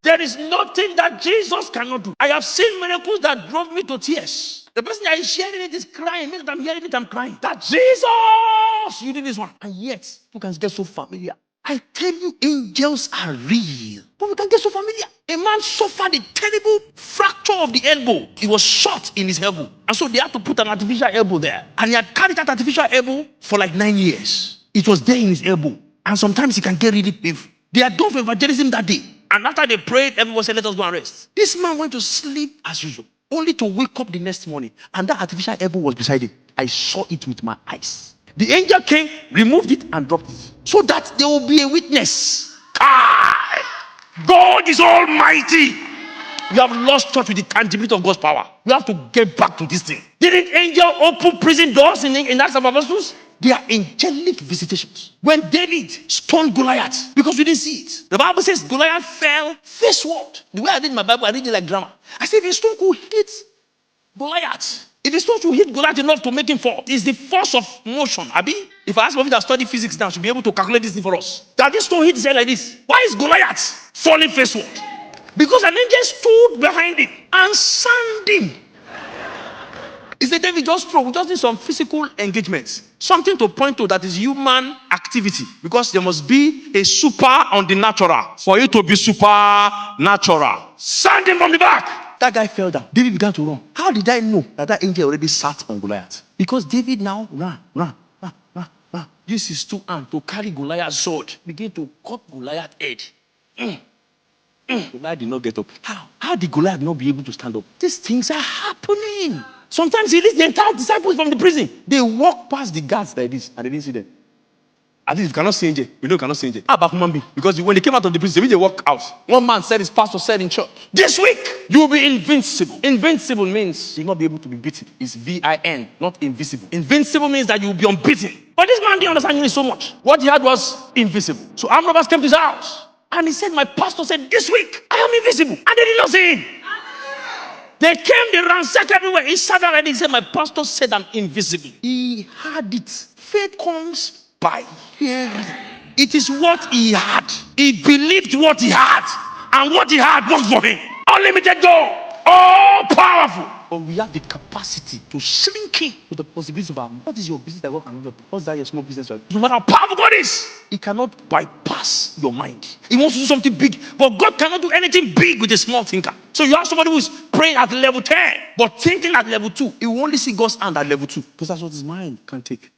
There is nothing that Jesus cannot do. I have seen miracles that drove me to tears. The person that is sharing it is crying. Means I'm hearing it, I'm crying. That Jesus, you did this one. And yet, you can get so familiar. I tell you, angels are real. But we can get so familiar. A man suffered a terrible fracture of the elbow. He was shot in his elbow. And so they had to put an artificial elbow there. And he had carried that artificial elbow for like 9 years. It was there in his elbow. And sometimes it can get really painful. They had done for evangelism that day. And after they prayed, everyone said, let us go and rest. This man went to sleep as usual, only to wake up the next morning. And that artificial elbow was beside him. I saw it with my eyes. The angel came, removed it, and dropped it. So that there will be a witness. God is almighty. You have lost touch with the tangibility of God's power. You have to get back to this thing. Didn't angel open prison doors in Acts of Apostles? They are angelic visitations. When David stoned Goliath, because we didn't see it. The Bible says Goliath fell faceward. The way I read my Bible, I read it like drama. I said, if a stone could hit Goliath, if a stone should hit Goliath enough to make him fall, it's the force of motion. Abi, if I ask somebody that study physics now, should be able to calculate this thing for us. That this stone hit his head like this. Why is Goliath falling faceward? Because an angel stood behind him and sand him. He said, David, just throw. We just need some physical engagements. Something to point to that is human activity. Because there must be a super on the natural for you to be supernatural. Sand him from the back. That guy fell down. David began to run. How did I know that angel already sat on Goliath? Because David now ran. Use his two hands to carry Goliath's sword. Begin to cut Goliath's head. Goliath did not get up. How did Goliath not be able to stand up? These things are happening. Sometimes he leads the entire disciples from the prison. They walk past the guards like this and they didn't see them. At least you cannot see angel. We know you cannot see angel. How about human being? Because when they came out of the prison, they walk out. One man said, his pastor said in church, this week you will be invincible. Invincible means you'll not be able to be beaten. It's V-I-N, not invisible. Invincible means that you will be unbeaten. But this man didn't understand English so much. What he had was invisible. So armed robbers came to his house. And he said, my pastor said, this week I am invisible. And they did not see him. They came, they ransacked everywhere. He sat down and he said, my pastor said I'm invisible. He had it. Faith comes by hearing. It is what he had. He believed what he had. And what he had worked for him. Unlimited door. All powerful. But we have the capacity to shrink in to the possibilities of our mind. What is your business that God cannot do? What's that your small business? No matter how powerful God is, He cannot bypass your mind. He wants to do something big, but God cannot do anything big with a small thinker. So you have somebody who is praying at level 10, but thinking at level 2. He will only see God's hand at level 2, because that's what his mind can take.